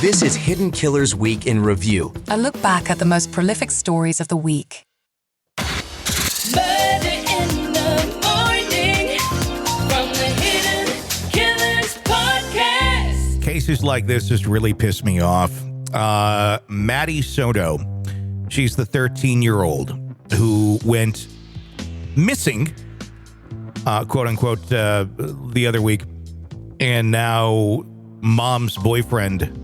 This is Hidden Killers Week in Review. A look back at the most prolific stories of the week. Maddie in the morning from the Hidden Killers podcast. Cases like this just really piss me off. Maddie Soto, she's the 13-year-old who went missing, quote unquote, the other week. And now mom's boyfriend,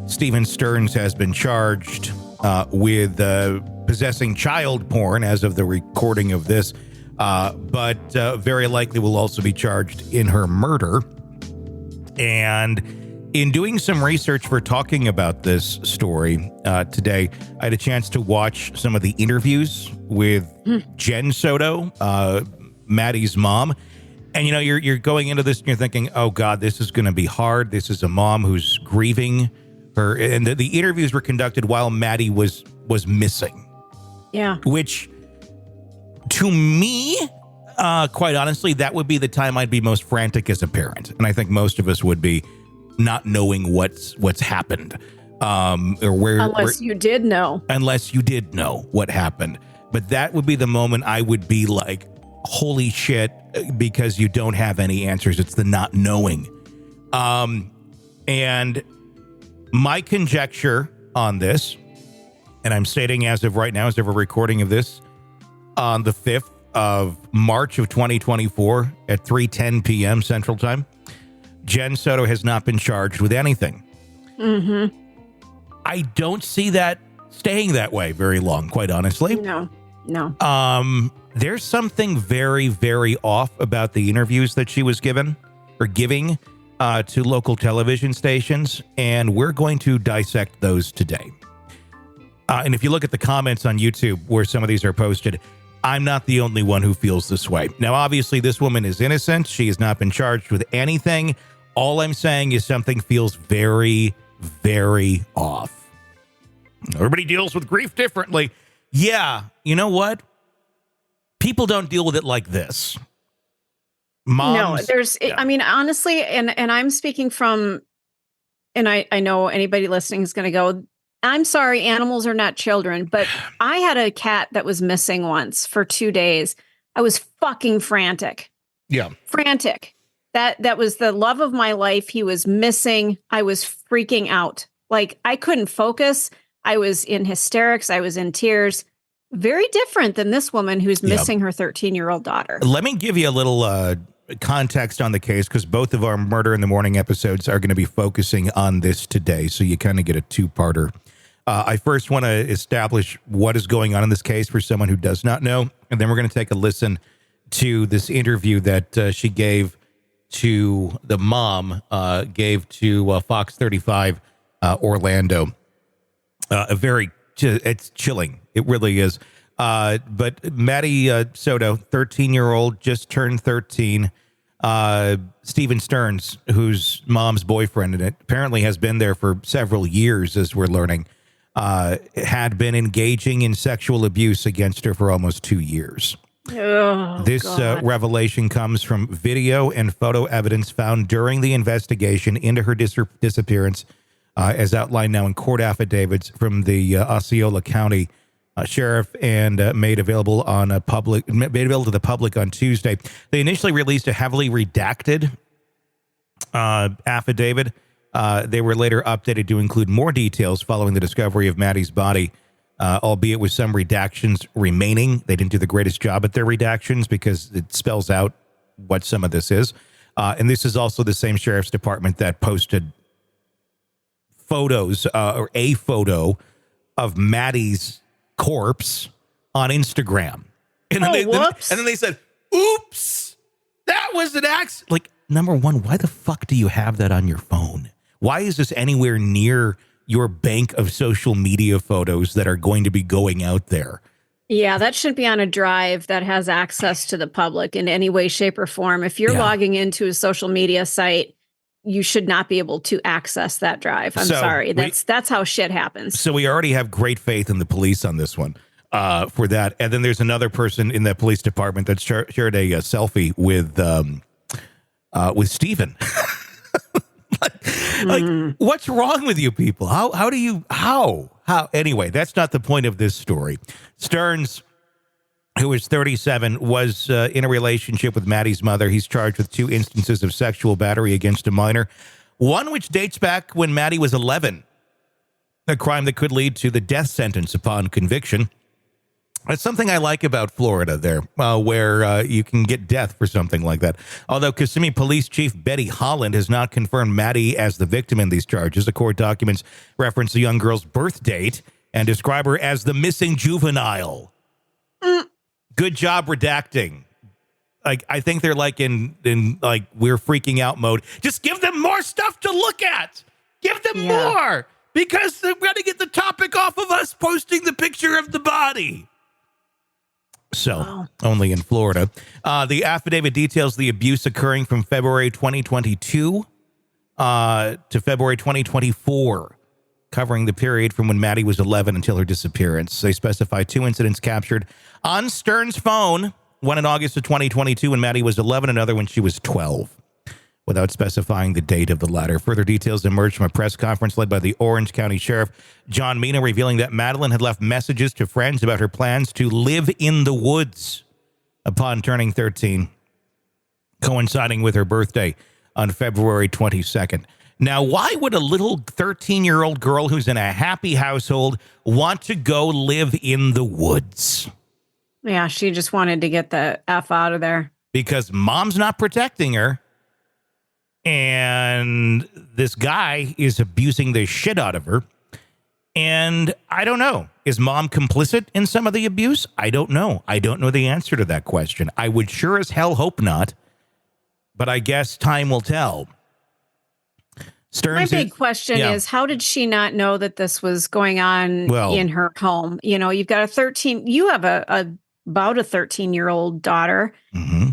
Steven Stearns, has been charged with possessing child porn as of the recording of this, but very likely will also be charged in her murder. And in doing some research for talking about this story today, I had a chance to watch some of the interviews with Jen Soto, Maddie's mom. And, you know, you're going into this and you're thinking, oh, God, this is going to be hard. This is a mom who's grieving her. And the interviews were conducted while Maddie was missing. Yeah. Which, to me, quite honestly, that would be the time I'd be most frantic as a parent. And I think most of us would be not knowing what's happened. Or where. Unless you did know. Unless you did know what happened. But that would be the moment I would be like, holy shit, because you don't have any answers. It's the not knowing. And my conjecture on this, and I'm stating as of right now, as of a recording of this, on the 5th of March of 2024 at 3:10 p.m. Central Time, Jen Soto has not been charged with anything. Mm-hmm. I don't see that staying that way very long, quite honestly. No. There's something very, very off about the interviews that she was giving to local television stations, and we're going to dissect those today. And if you look at the comments on YouTube where some of these are posted, I'm not the only one who feels this way. Now, obviously, this woman is innocent. She has not been charged with anything. All I'm saying is something feels very, very off. Everybody deals with grief differently. Yeah, you know what? People don't deal with it like this. Moms, I mean, honestly, and I'm speaking from, and I know anybody listening is going to go, I'm sorry, animals are not children, but I had a cat that was missing once for 2 days. I was fucking frantic. Yeah. Frantic. That was the love of my life. He was missing. I was freaking out. Like, I couldn't focus. I was in hysterics. I was in tears. Very different than this woman who's missing her 13-year-old daughter. Let me give you a little context on the case, because both of our Murder in the Morning episodes are going to be focusing on this today, so you kind of get a two-parter. I first want to establish what is going on in this case for someone who does not know, and then we're going to take a listen to this interview that she gave to the mom, gave to Fox 35 Orlando. It's chilling. It really is. But Maddie Soto, 13-year-old, just turned 13. Steven Stearns, whose mom's boyfriend, and it apparently has been there for several years, as we're learning, had been engaging in sexual abuse against her for almost 2 years. This revelation comes from video and photo evidence found during the investigation into her disappearance, as outlined now in court affidavits from the Osceola County Sheriff, and made available to the public on Tuesday. They initially released a heavily redacted affidavit. They were later updated to include more details following the discovery of Maddie's body, albeit with some redactions remaining. They didn't do the greatest job at their redactions because it spells out what some of this is. And this is also the same sheriff's department that posted photos, or a photo of Maddie's corpse on Instagram. And then they said, oops, that was an accident. Like, number one, why the fuck do you have that on your phone? Why is this anywhere near your bank of social media photos that are going to be going out there? Yeah, that shouldn't be on a drive that has access to the public in any way, shape, or form. If you're logging into a social media site, you should not be able to access that drive. I'm sorry. That's how shit happens. So we already have great faith in the police on this one for that. And then there's another person in the police department that shared a selfie with Steven. Like, what's wrong with you people? How? Anyway, that's not the point of this story. Stearns, who is 37, was in a relationship with Maddie's mother. He's charged with 2 instances of sexual battery against a minor, one which dates back when Maddie was 11, a crime that could lead to the death sentence upon conviction. That's something I like about Florida there, where you can get death for something like that. Although Kissimmee Police Chief Betty Holland has not confirmed Maddie as the victim in these charges. The court documents reference the young girl's birth date and describe her as the missing juvenile. Good job redacting. Like, I think they're like in like we're freaking out mode. Just give them more stuff to look at. Give them more, because they're going to get the topic off of us posting the picture of the body. So, only in Florida. The affidavit details the abuse occurring from February 2022 to February 2024, covering the period from when Maddie was 11 until her disappearance. They specify 2 incidents captured on Stearns' phone, one in August of 2022 when Maddie was 11, another when she was 12, without specifying the date of the latter. Further details emerged from a press conference led by the Orange County Sheriff John Mina, revealing that Madeline had left messages to friends about her plans to live in the woods upon turning 13, coinciding with her birthday on February 22nd. Now, why would a little 13-year-old girl who's in a happy household want to go live in the woods? Yeah, she just wanted to get the F out of there. Because mom's not protecting her. And this guy is abusing the shit out of her. And I don't know. Is mom complicit in some of the abuse? I don't know. I don't know the answer to that question. I would sure as hell hope not. But I guess time will tell. Stearns, my big question is, how did she not know that this was going on in her home? You know, you've got you have about a 13-year-old daughter. Mm-hmm.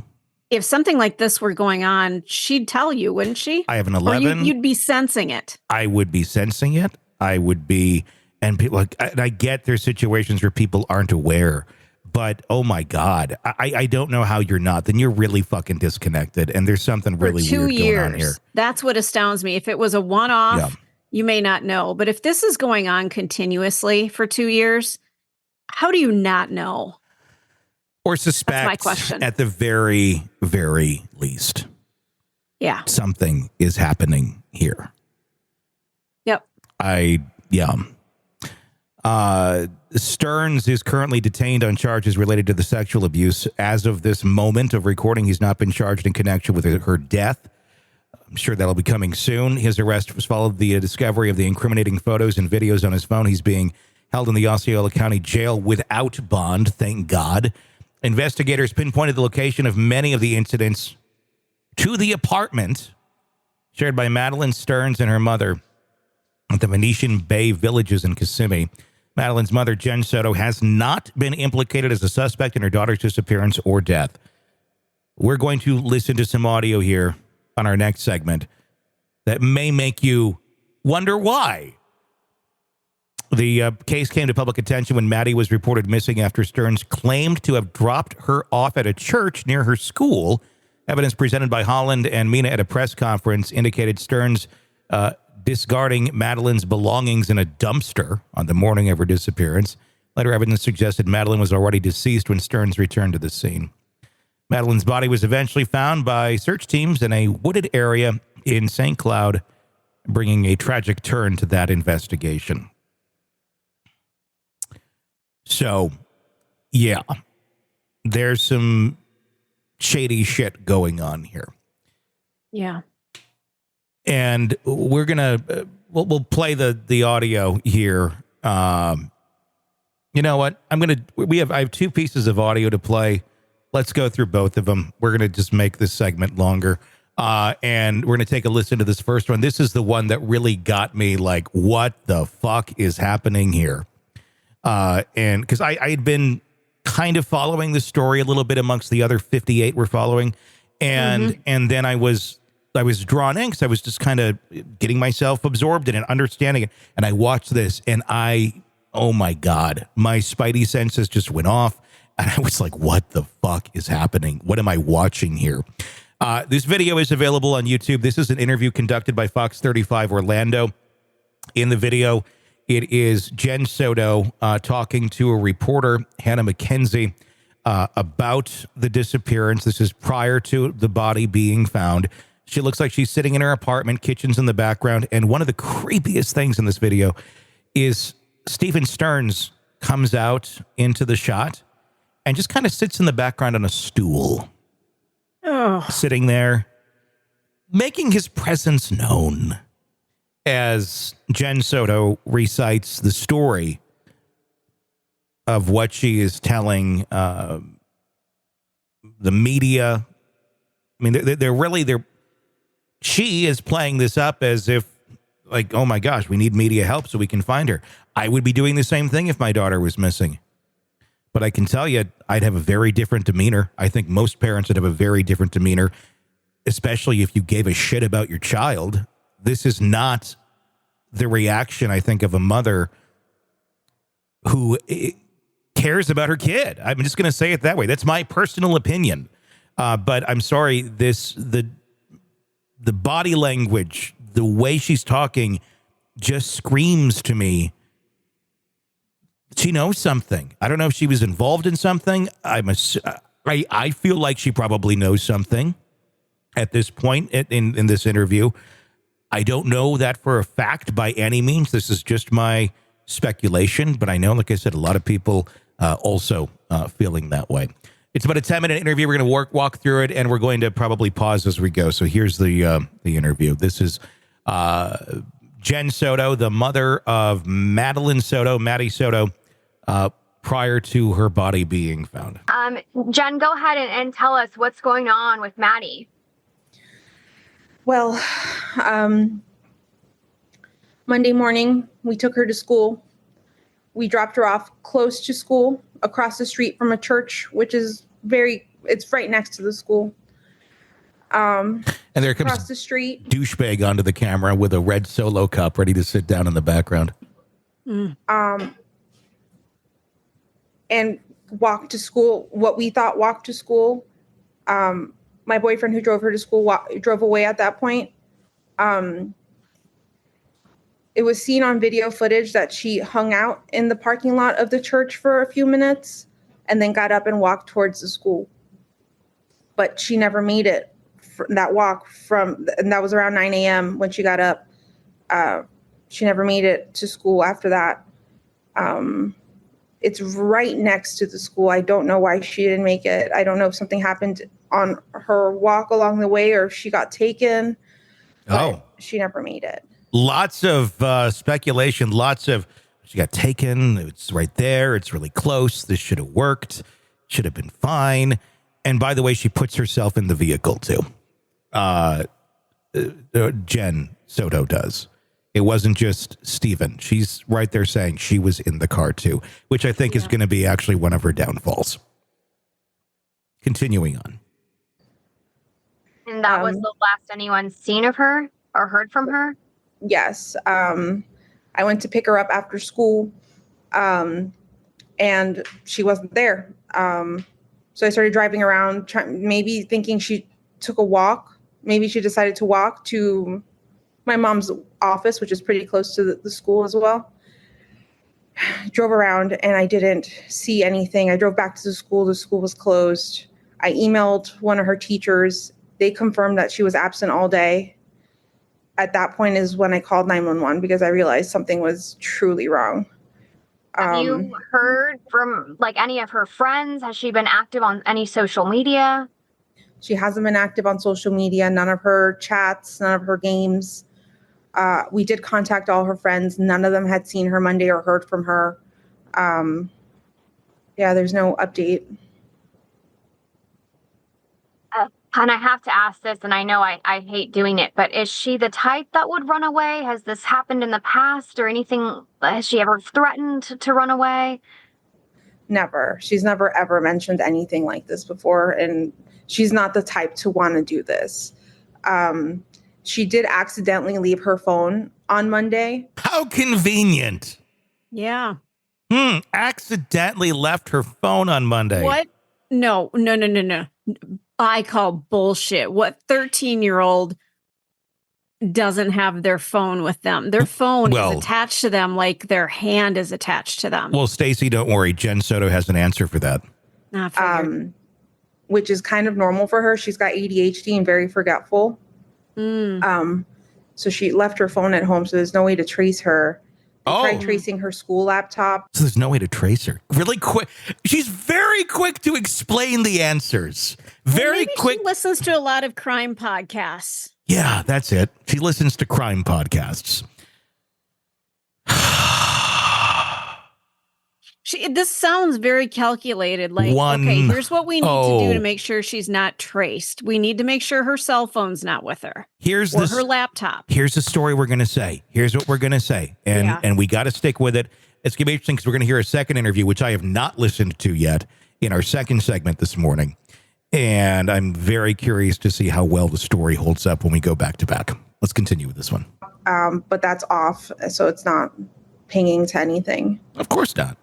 If something like this were going on, she'd tell you, wouldn't she? I have an 11. Or you'd be sensing it. I would be sensing it. I would be, and people like, and I get there's situations where people aren't aware, but oh my God, I don't know how you're not. Then you're really fucking disconnected, and there's something really weird going on here. That's what astounds me. If it was a one-off, you may not know. But if this is going on continuously for 2 years, how do you not know? Or suspect, that's my question. At the very, very least. Yeah. Something is happening here. Yep. Stearns is currently detained on charges related to the sexual abuse. As of this moment of recording, he's not been charged in connection with her death. I'm sure that'll be coming soon. His arrest was followed the discovery of the incriminating photos and videos on his phone. He's being held in the Osceola County Jail without bond, thank God. Investigators pinpointed the location of many of the incidents to the apartment shared by Madeline Stearns and her mother at the Venetian Bay Villages in Kissimmee. Madeline's mother, Jen Soto, has not been implicated as a suspect in her daughter's disappearance or death. We're going to listen to some audio here on our next segment that may make you wonder why. The case came to public attention when Maddie was reported missing after Stearns claimed to have dropped her off at a church near her school. Evidence presented by Holland and Mina at a press conference indicated Stearns discarding Madeline's belongings in a dumpster on the morning of her disappearance. Later evidence suggested Madeline was already deceased when Stearns returned to the scene. Madeline's body was eventually found by search teams in a wooded area in St. Cloud, bringing a tragic turn to that investigation. So, yeah, there's some shady shit going on here. Yeah. And we're going to, we'll play the audio here. You know what? I have 2 pieces of audio to play. Let's go through both of them. We're going to just make this segment longer. And we're going to take a listen to this first one. This is the one that really got me like, what the fuck is happening here? And because I had been kind of following the story a little bit amongst the other 58 we're following. And then I was drawn in because I was just kind of getting myself absorbed in it, understanding it. And I watched this and oh my God, my spidey senses just went off. And I was like, what the fuck is happening? What am I watching here? This video is available on YouTube. This is an interview conducted by Fox 35 Orlando. In the video, it is Jen Soto talking to a reporter, Hannah McKenzie, about the disappearance. This is prior to the body being found. She looks like she's sitting in her apartment, kitchen's in the background, and one of the creepiest things in this video is Stephen Stearns comes out into the shot and just kind of sits in the background on a stool. Sitting there, making his presence known as Jen Soto recites the story of what she is telling the media. I mean, she is playing this up as if, like, oh my gosh, we need media help so we can find her. I would be doing the same thing if my daughter was missing. But I can tell you, I'd have a very different demeanor. I think most parents would have a very different demeanor, especially if you gave a shit about your child. This is not the reaction, I think, of a mother who cares about her kid. I'm just going to say it that way. That's my personal opinion. But I'm sorry, the body language, the way she's talking just screams to me she knows something. I don't know if she was involved in something. I feel like she probably knows something at this point in this interview. I don't know that for a fact by any means. This is just my speculation, but I know, like I said, a lot of people also feeling that way. It's about a 10-minute interview. We're going to walk through it, and we're going to probably pause as we go. So here's the interview. This is Jen Soto, the mother of Maddie Soto, prior to her body being found. Jen, go ahead and tell us what's going on with Maddie. Well, Monday morning, we took her to school. We dropped her off close to school, across the street from a church, which is it's right next to the school. And there comes across the street, douchebag onto the camera with a red Solo cup ready to sit down in the background. And walked to school, what we thought walked to school. My boyfriend who drove her to school drove away at that point. It was seen on video footage that she hung out in the parking lot of the church for a few minutes and then got up and walked towards the school. But she never made it that walk and that was around 9 a.m. when she got up. She never made it to school after that. It's right next to the school. I don't know why she didn't make it. I don't know if something happened on her walk along the way or if she got taken. She never made it. Lots of speculation, she got taken. It's right there. It's really close. This should have worked. Should have been fine. And by the way, she puts herself in the vehicle too. Jen Soto does. It wasn't just Stephen. She's right there saying she was in the car too, which I think is going to be actually one of her downfalls. Continuing on. And that was the last anyone's seen of her or heard from her? Yes. I went to pick her up after school, and she wasn't there. So I started driving around, maybe thinking she took a walk. Maybe she decided to walk to my mom's office, which is pretty close to the school as well. Drove around and I didn't see anything. I drove back to the school. The school was closed. I emailed one of her teachers. They confirmed that she was absent all day. At that point is when I called 911 because I realized something was truly wrong. Have you heard from any of her friends? Has she been active on any social media? She hasn't been active on social media. None of her chats, none of her games. We did contact all her friends. None of them had seen her Monday or heard from her. There's no update. And I have to ask this, and I know I hate doing it, but is she the type that would run away? Has this happened in the past or anything? Has she ever threatened to run away? Never. She's never, ever mentioned anything like this before. And she's not the type to want to do this. She did accidentally leave her phone on Monday. How convenient. Yeah. Accidentally left her phone on Monday. What No. I call bullshit. What 13-year-old doesn't have their phone with them? Their phone is attached to them like their hand is attached to them. Well, Stacy, don't worry. Jen Soto has an answer for that. Which is kind of normal for her. She's got ADHD and very forgetful. So she left her phone at home, so there's no way to trace her. They tried tracing her school laptop. So there's no way to trace her. Really quick. She's very quick to explain the answers. Very quick. She listens to a lot of crime podcasts. Yeah, that's it. She listens to crime podcasts. This sounds very calculated. Like, okay, here's what we need to do to make sure she's not traced. We need to make sure her cell phone's not with her. Or her laptop. Here's the story we're going to say. Here's what we're going to say. And we got to stick with it. It's going to be interesting because we're going to hear a second interview, which I have not listened to yet, in our second segment this morning. And I'm very curious to see how well the story holds up when we go back to back. Let's continue with this one. But that's off, so it's not pinging to anything. Of course not.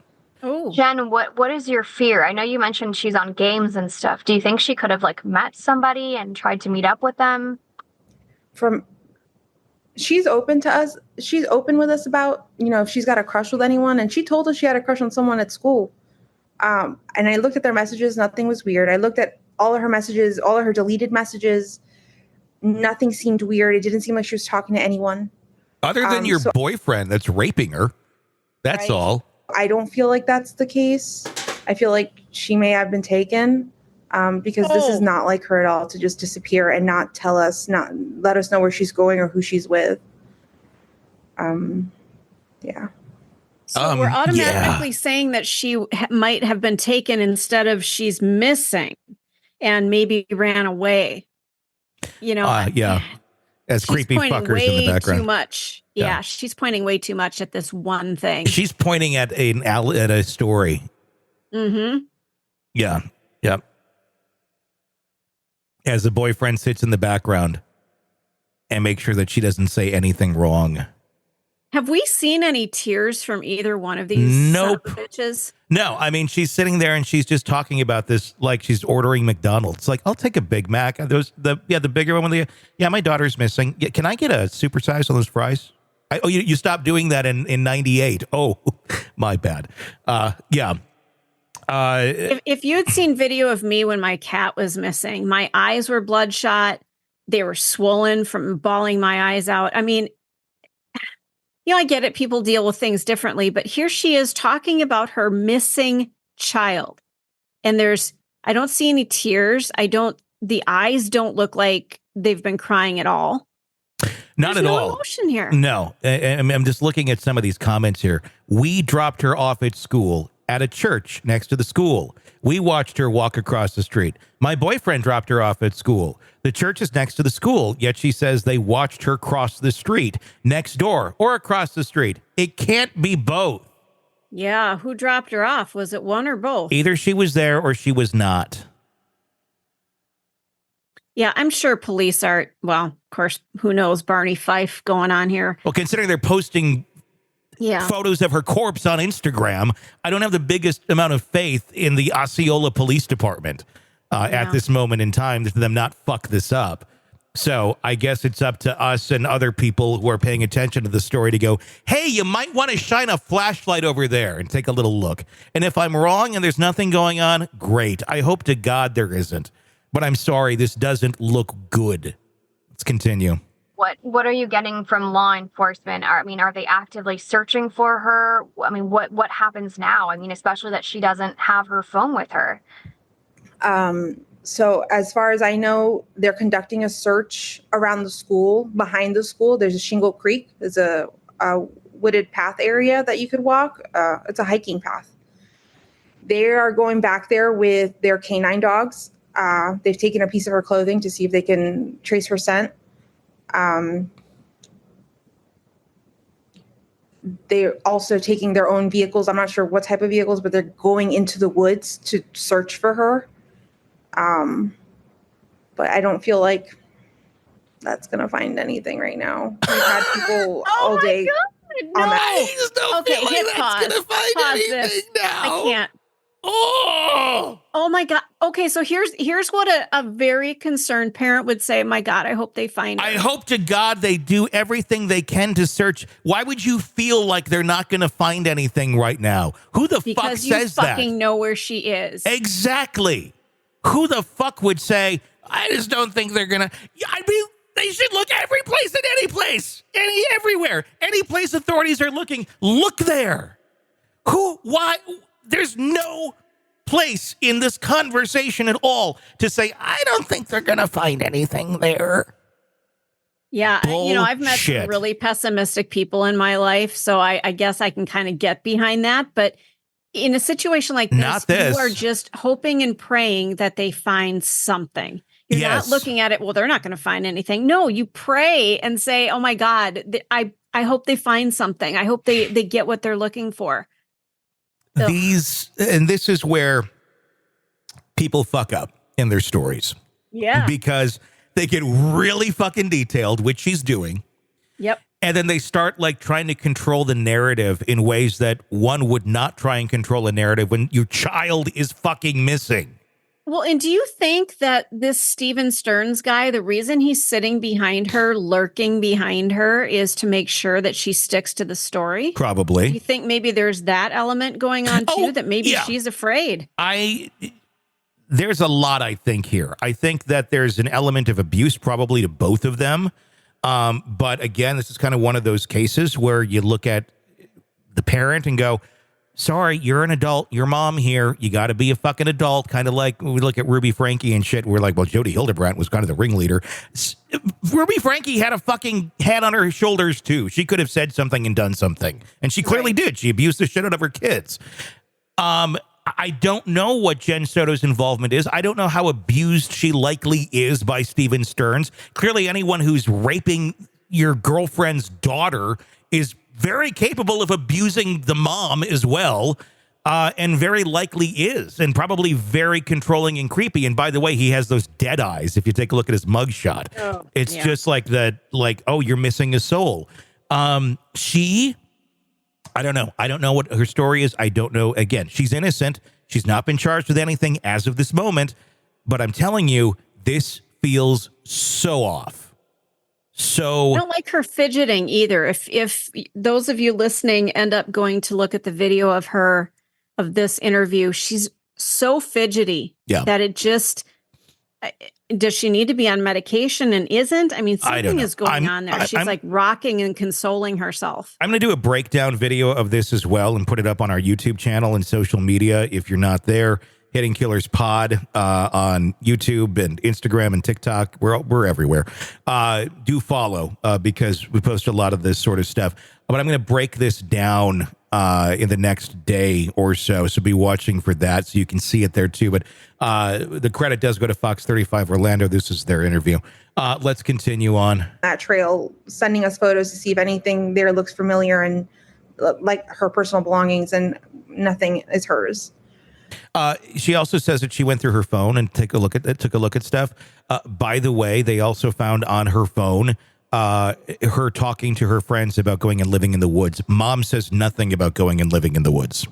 Oh, Jen, what is your fear? I know you mentioned she's on games and stuff. Do you think she could have met somebody and tried to meet up with them? She's open to us. She's open with us about, if she's got a crush with anyone. And she told us she had a crush on someone at school. And I looked at their messages. Nothing was weird. I looked at all of her messages, all of her deleted messages. Nothing seemed weird. It didn't seem like she was talking to anyone. Other than your boyfriend that's raping her. That's all. I don't feel like that's the case. I feel like she may have been taken because this is not like her at all to just disappear and not tell us, not let us know where she's going or who she's with. Yeah. So we're automatically saying that she might have been taken instead of she's missing and maybe ran away. As creepy fuckers in the background. Too much. Yeah, she's pointing way too much at this one thing. She's pointing at a story. Mm-hmm. Yeah. Yep. As the boyfriend sits in the background and makes sure that she doesn't say anything wrong. Have we seen any tears from either one of these bitches? No, I mean, she's sitting there and she's just talking about this like she's ordering McDonald's. Like, I'll take a Big Mac. The bigger one. My daughter's missing. Yeah, can I get a supersize on those fries? You stopped doing that in 98. Oh, my bad. If you had seen video of me when my cat was missing, my eyes were bloodshot. They were swollen from bawling my eyes out. I mean, I get it. People deal with things differently, but here she is talking about her missing child. And I don't see any tears. The eyes don't look like they've been crying at all. Not at all. Emotion here. No. I'm just looking at some of these comments here. We dropped her off at school at a church next to the school. We watched her walk across the street. My boyfriend dropped her off at school. The church is next to the school, yet she says they watched her cross the street, next door, or across the street. It can't be both. Yeah, who dropped her off? Was it one or both? Either she was there or she was not. Yeah, I'm sure police are, well, of course, who knows, Barney Fife going on here. Well, considering they're posting photos of her corpse on Instagram, I don't have the biggest amount of faith in the Osceola Police Department at this moment in time to them not fuck this up. So I guess it's up to us and other people who are paying attention to the story to go, hey, you might want to shine a flashlight over there and take a little look. And if I'm wrong and there's nothing going on, great. I hope to God there isn't. But I'm sorry, this doesn't look good. Let's continue. What are you getting from law enforcement? Are they actively searching for her? I mean, what happens now? I mean, especially that she doesn't have her phone with her. So as far as I know, they're conducting a search around the school. Behind the school, there's a Shingle Creek. There's a wooded path area that you could walk. It's a hiking path. They are going back there with their canine dogs. They've taken a piece of her clothing to see if they can trace her scent. They're also taking their own vehicles. I'm not sure what type of vehicles, but they're going into the woods to search for her. But I don't feel like that's going to find anything right now. We've had people all day. No. I just don't feel like hit that's pause. going to find Pause anything this. now. I can't. Oh, Oh my God. Okay, so here's what a very concerned parent would say. My God, I hope they find her. I hope to God they do everything they can to search. Why would you feel like they're not going to find anything right now? Who the fuck because you says that? fucking know where she is. Exactly. Who the fuck would say, I just don't think they're going to... I mean, they should look every place and any place. Everywhere. Any place authorities are looking, look there. Who? Why? There's no place in this conversation at all to say, I don't think they're going to find anything there. Yeah, I've met Bullshit. some really pessimistic people in my life, so I guess I can kind of get behind that. But in a situation like this, Not this. you are just hoping and praying that they find something. You're Yes. not looking at it, well, they're not going to find anything. No, you pray and say, oh my God, I hope they find something. I hope they get what they're looking for. Ugh. This is where people fuck up in their stories. Yeah. Because they get really fucking detailed, which she's doing. Yep. And then they start like trying to control the narrative in ways that one would not try and control a narrative when your child is fucking missing. Well, and do you think that this Steven Stearns guy, the reason he's sitting behind her, lurking behind her, is to make sure that she sticks to the story? Probably. Do you think maybe there's that element going on too, that maybe she's afraid? There's a lot, I think, here. I think that there's an element of abuse probably to both of them. But again, this is kind of one of those cases where you look at the parent and go, sorry, you're an adult. Your mom here. You got to be a fucking adult. Kind of like we look at Ruby Frankie and shit. We're like, well, Jody Hildebrandt was kind of the ringleader. Ruby Frankie had a fucking head on her shoulders, too. She could have said something and done something. And she clearly did. She abused the shit out of her kids. I don't know what Jen Soto's involvement is. I don't know how abused she likely is by Steven Stearns. Clearly, anyone who's raping your girlfriend's daughter is very capable of abusing the mom as well, and very likely is, and probably very controlling and creepy. And by the way, he has those dead eyes. If you take a look at his mugshot, it's just like that, like, oh, you're missing a soul. I don't know. I don't know what her story is. I don't know. Again, she's innocent. She's not been charged with anything as of this moment. But I'm telling you, this feels so off. So I don't like her fidgeting either. If those of you listening end up going to look at the video of this interview, she's so fidgety that it just... Does she need to be on medication and isn't? I mean, something is going on there. She's like rocking and consoling herself. I'm going to do a breakdown video of this as well and put it up on our YouTube channel and social media. If you're not there, Hidden Killers Pod on YouTube and Instagram and TikTok. We're everywhere. Do follow because we post a lot of this sort of stuff. But I'm going to break this down in the next day or so. So be watching for that so you can see it there too. But the credit does go to Fox 35 Orlando. This is their interview. Let's continue on. That trail, sending us photos to see if anything there looks familiar and like her personal belongings, and nothing is hers. She also says that she went through her phone and took a look at stuff. By the way, they also found on her phone her talking to her friends about going and living in the woods. Mom says nothing about going and living in the woods.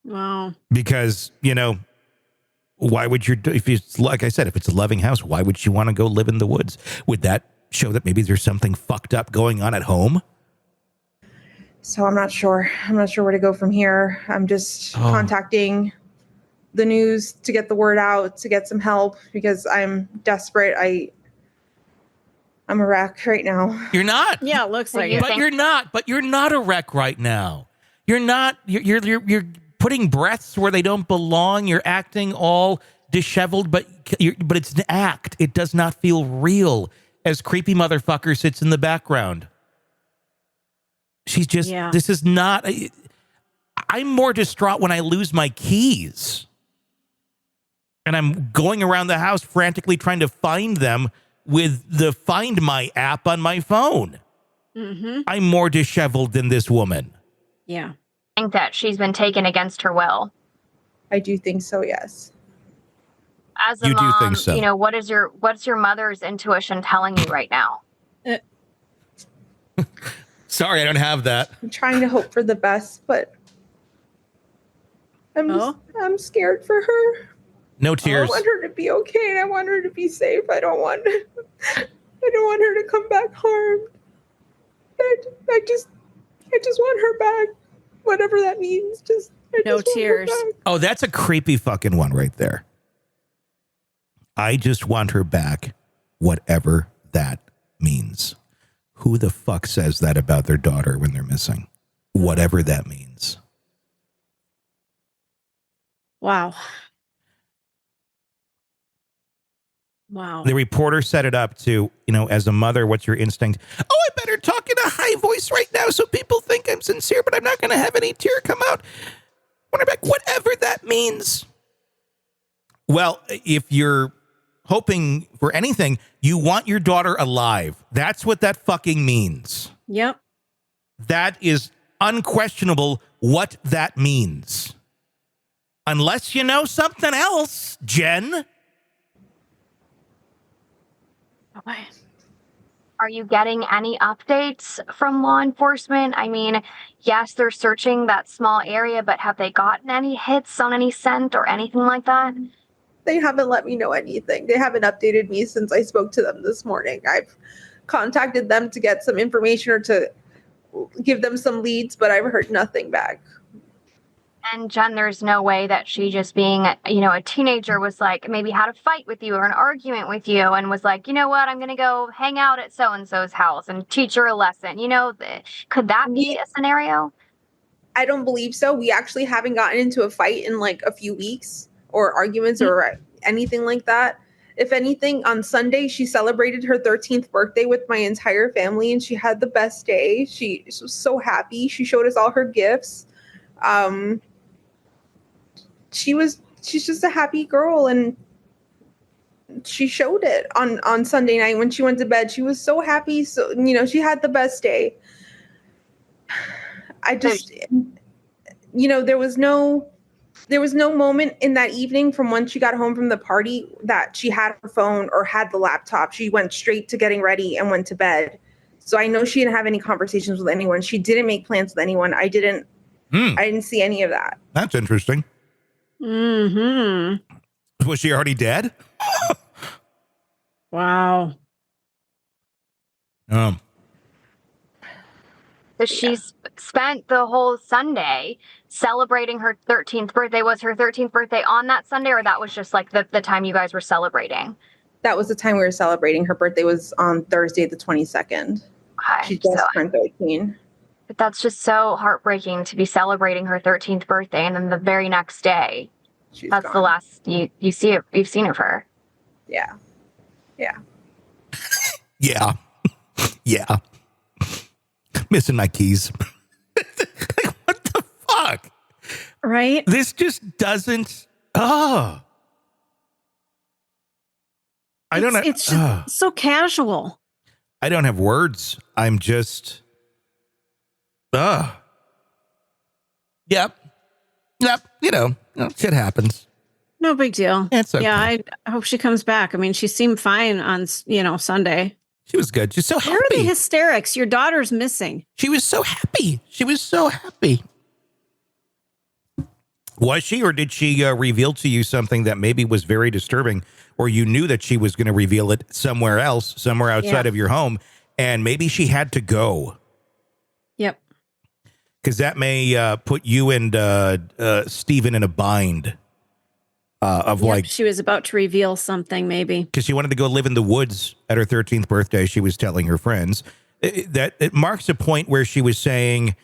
Wow. Because, why would if it's, like I said, if it's a loving house, why would she want to go live in the woods? Would that show that maybe there's something fucked up going on at home? So I'm not sure. I'm not sure where to go from here. I'm just contacting the news to get the word out, to get some help, because I'm desperate. I'm a wreck right now. You're not. Yeah, it looks like it. But you're not. But you're not a wreck right now. You're not. You're putting breaths where they don't belong. You're acting all disheveled, but it's an act. It does not feel real as creepy motherfucker sits in the background. She's just, this is not, I'm more distraught when I lose my keys. And I'm going around the house frantically trying to find them with the Find My app on my phone. Mm-hmm. I'm more disheveled than this woman. Yeah. I think that she's been taken against her will. I do think so, yes. As a You mom, do think so? what's your mother's intuition telling you right now? Sorry, I don't have that. I'm trying to hope for the best, but Oh. I'm scared for her. No I tears. want her to be okay, and I want her to be safe. I don't want her to come back harmed. I just want her back, whatever that means. I No just want her tears. back. Oh, that's a creepy fucking one right there. I just want her back, whatever that means. Who the fuck says that about their daughter when they're missing? Whatever that means. Wow. Wow. The reporter set it up to, as a mother, what's your instinct? Oh, I better talk in a high voice right now so people think I'm sincere, but I'm not going to have any tear come out. Want her back, whatever that means. Well, if you're hoping for anything, you want your daughter alive. That's what that fucking means. Yep. That is unquestionable what that means. Unless you know something else, Jen. Okay. Are you getting any updates from law enforcement? I mean, yes, they're searching that small area, but have they gotten any hits on any scent or anything like that? They haven't let me know anything. They haven't updated me since I spoke to them this morning. I've contacted them to get some information or to give them some leads, but I've heard nothing back. And Jen, there's no way that she just being, a teenager was like, maybe had a fight with you or an argument with you and was like, you know what, I'm going to go hang out at so-and-so's house and teach her a lesson. Could that be a scenario? I don't believe so. We actually haven't gotten into a fight in like a few weeks or arguments or anything like that. If anything, on Sunday, she celebrated her 13th birthday with my entire family and she had the best day. She was so happy. She showed us all her gifts. She's just a happy girl, and she showed it on Sunday night when she went to bed. She was so happy. So, she had the best day. I just, there was no moment in that evening from when she got home from the party that she had her phone or had the laptop. She went straight to getting ready and went to bed. So I know she didn't have any conversations with anyone. She didn't make plans with anyone. I didn't see any of that. That's interesting. Mm-hmm. Was she already dead? Wow. So she's spent the whole Sunday celebrating her 13th birthday. Was her 13th birthday on that Sunday, or that was just like the time you guys were celebrating? That was the time we were celebrating. Her birthday was on Thursday, the 22nd. Okay, She just turned 13. But that's just so heartbreaking to be celebrating her 13th birthday, and then the very next day, that's gone. the last you've seen of her. Yeah. Yeah. Yeah. Missing my keys. Like, what the fuck? Right? This just doesn't. I don't know. It's just so casual. I don't have words. I'm just. Yep. Shit happens. No big deal. It's okay. Yeah, I hope she comes back. I mean, she seemed fine on, Sunday. She was good. She's so happy. Where are the hysterics? Your daughter's missing. She was so happy. Was she, or did she reveal to you something that maybe was very disturbing, or you knew that she was going to reveal it somewhere else, somewhere outside of your home, and maybe she had to go? Yep. Because that may put you and Stephen in a bind she was about to reveal something, maybe. because she wanted to go live in the woods at her 13th birthday. She was telling her friends that it marks a point where she was saying,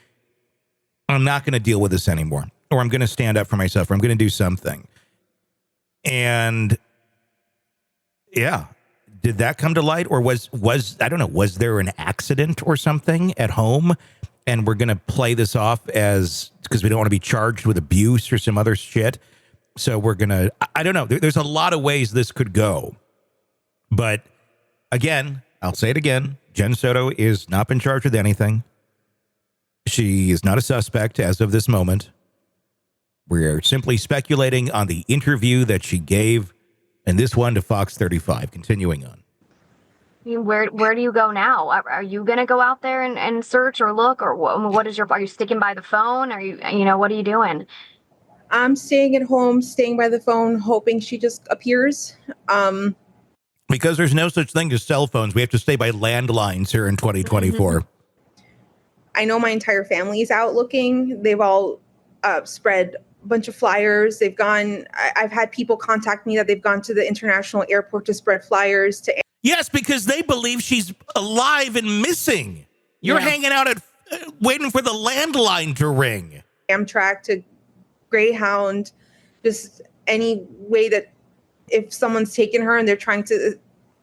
I'm not going to deal with this anymore, or I'm going to stand up for myself, or I'm going to do something. And yeah, did that come to light, or was I don't know, was there an accident or something at home? And we're going to play this off as, because we don't want to be charged with abuse or some other shit. So we're going to, I don't know. There's a lot of ways this could go. But again, I'll say it again. Jen Soto is not been charged with anything. She is not a suspect as of this moment. We're simply speculating on the interview that she gave, and this one to Fox 35. Continuing on. I mean, where do you go now? Are you going to go out there and search or look, or what is are you sticking by the phone? Are you, what are you doing? I'm staying at home, staying by the phone, hoping she just appears. Because there's no such thing as cell phones. We have to stay by landlines here in 2024. I know my entire family is out looking. They've all spread a bunch of flyers. They've gone. I've had people contact me that they've gone to the international airport to spread flyers to. Yes, because they believe she's alive and missing. You're hanging out at waiting for the landline to ring. Amtrak to Greyhound, just any way that if someone's taken her and they're trying to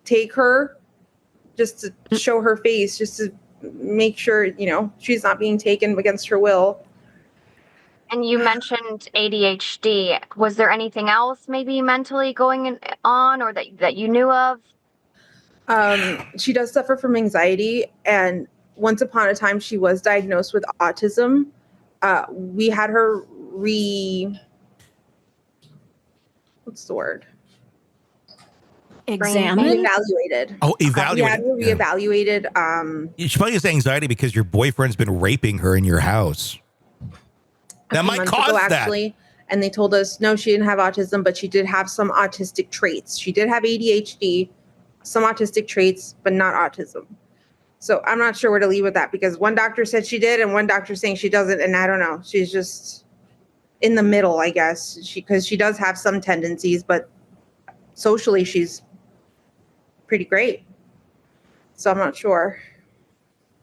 take her, just to show her face, just to make sure, she's not being taken against her will. And you mentioned ADHD. Was there anything else maybe mentally going on or that you knew of? She does suffer from anxiety, and once upon a time she was diagnosed with autism. We had her what's the word? Examined? Evaluated. Oh, evaluated. We had her reevaluated. She probably has anxiety because your boyfriend's been raping her in your house. That might cause that. Actually, and they told us, no, she didn't have autism, but she did have some autistic traits. She did have ADHD, some autistic traits, but not autism. So I'm not sure where to leave with that, because one doctor said she did and one doctor saying she doesn't. And I don't know. She's just in the middle, I guess, because she does have some tendencies, but socially she's pretty great. So I'm not sure.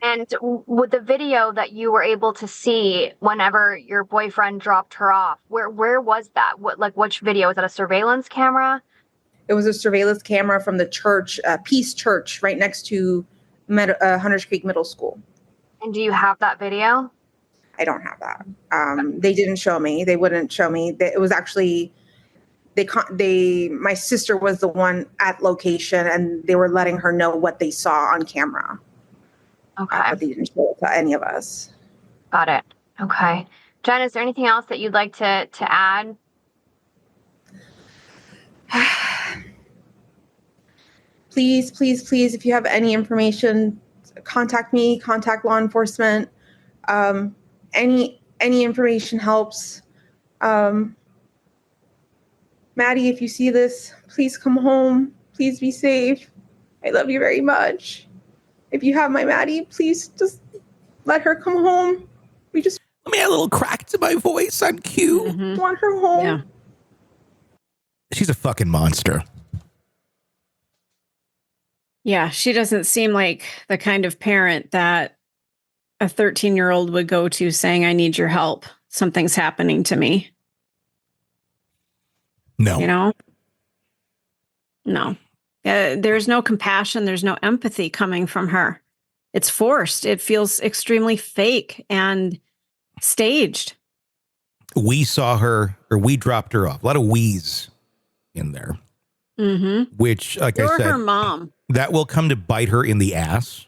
And with the video that you were able to see whenever your boyfriend dropped her off, where was that? Which video? Was that a surveillance camera? It was a surveillance camera from the church, Peace Church, right next to Hunters Creek Middle School. And do you have that video? I don't have that. They didn't show me. They wouldn't show me. It was actually my sister was the one at location, and they were letting her know what they saw on camera. Okay. But they didn't show it to any of us. Got it. Okay. Jen, is there anything else that you'd like to add? Please, please, please, if you have any information, contact me, contact law enforcement. Any information helps. Maddie, if you see this, please come home. Please be safe. I love you very much. If you have my Maddie, please just let her come home. Let me add a little crack to my voice on cue. Want her home. Yeah. She's a fucking monster. Yeah, she doesn't seem like the kind of parent that a 13-year-old would go to saying, I need your help. Something's happening to me. No. No. There's no compassion. There's no empathy coming from her. It's forced. It feels extremely fake and staged. We saw her, or we dropped her off. A lot of we's in there. Which, like I said, her mom. That will come to bite her in the ass,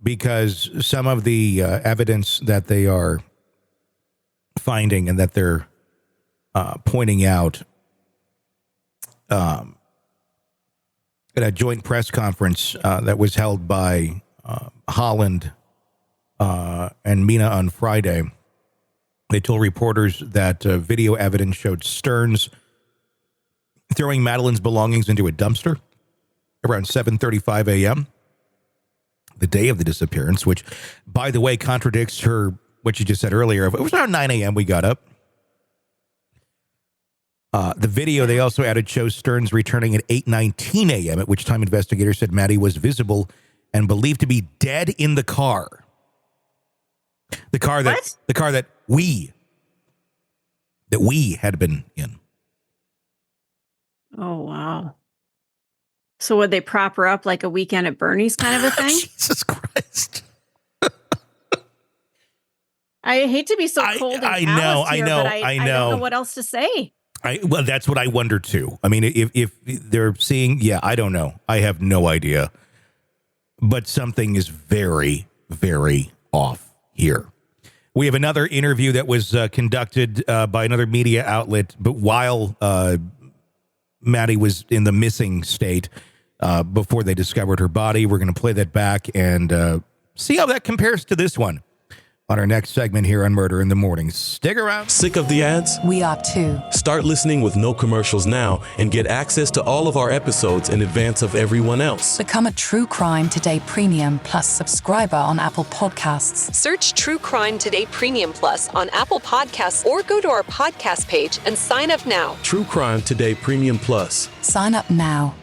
because some of the evidence that they are finding and that they're pointing out at a joint press conference that was held by Holland and Mina on Friday, they told reporters that video evidence showed Stearns throwing Madeline's belongings into a dumpster around 7:35 a.m., the day of the disappearance, which, by the way, contradicts what you just said earlier. It was around 9 a.m. we got up. The video they also added shows Stearns returning at 8:19 a.m., at which time investigators said Maddie was visible and believed to be dead in the car. The car that we had been in. Oh, wow. So would they prop her up like a Weekend at Bernie's kind of a thing? Jesus Christ. I hate to be so cold and I know. I don't know what else to say. Well, that's what I wonder too. I mean, if they're seeing, I don't know. I have no idea. But something is very, very off here. We have another interview that was conducted by another media outlet, but while Maddie was in the missing state before they discovered her body. We're going to play that back and see how that compares to this one. on our next segment here on Murder in the Morning. Stick around. Sick of the ads? We are too. Start listening with no commercials now and get access to all of our episodes in advance of everyone else. Become a True Crime Today Premium Plus subscriber on Apple Podcasts. Search True Crime Today Premium Plus on Apple Podcasts or go to our podcast page and sign up now. True Crime Today Premium Plus. Sign up now.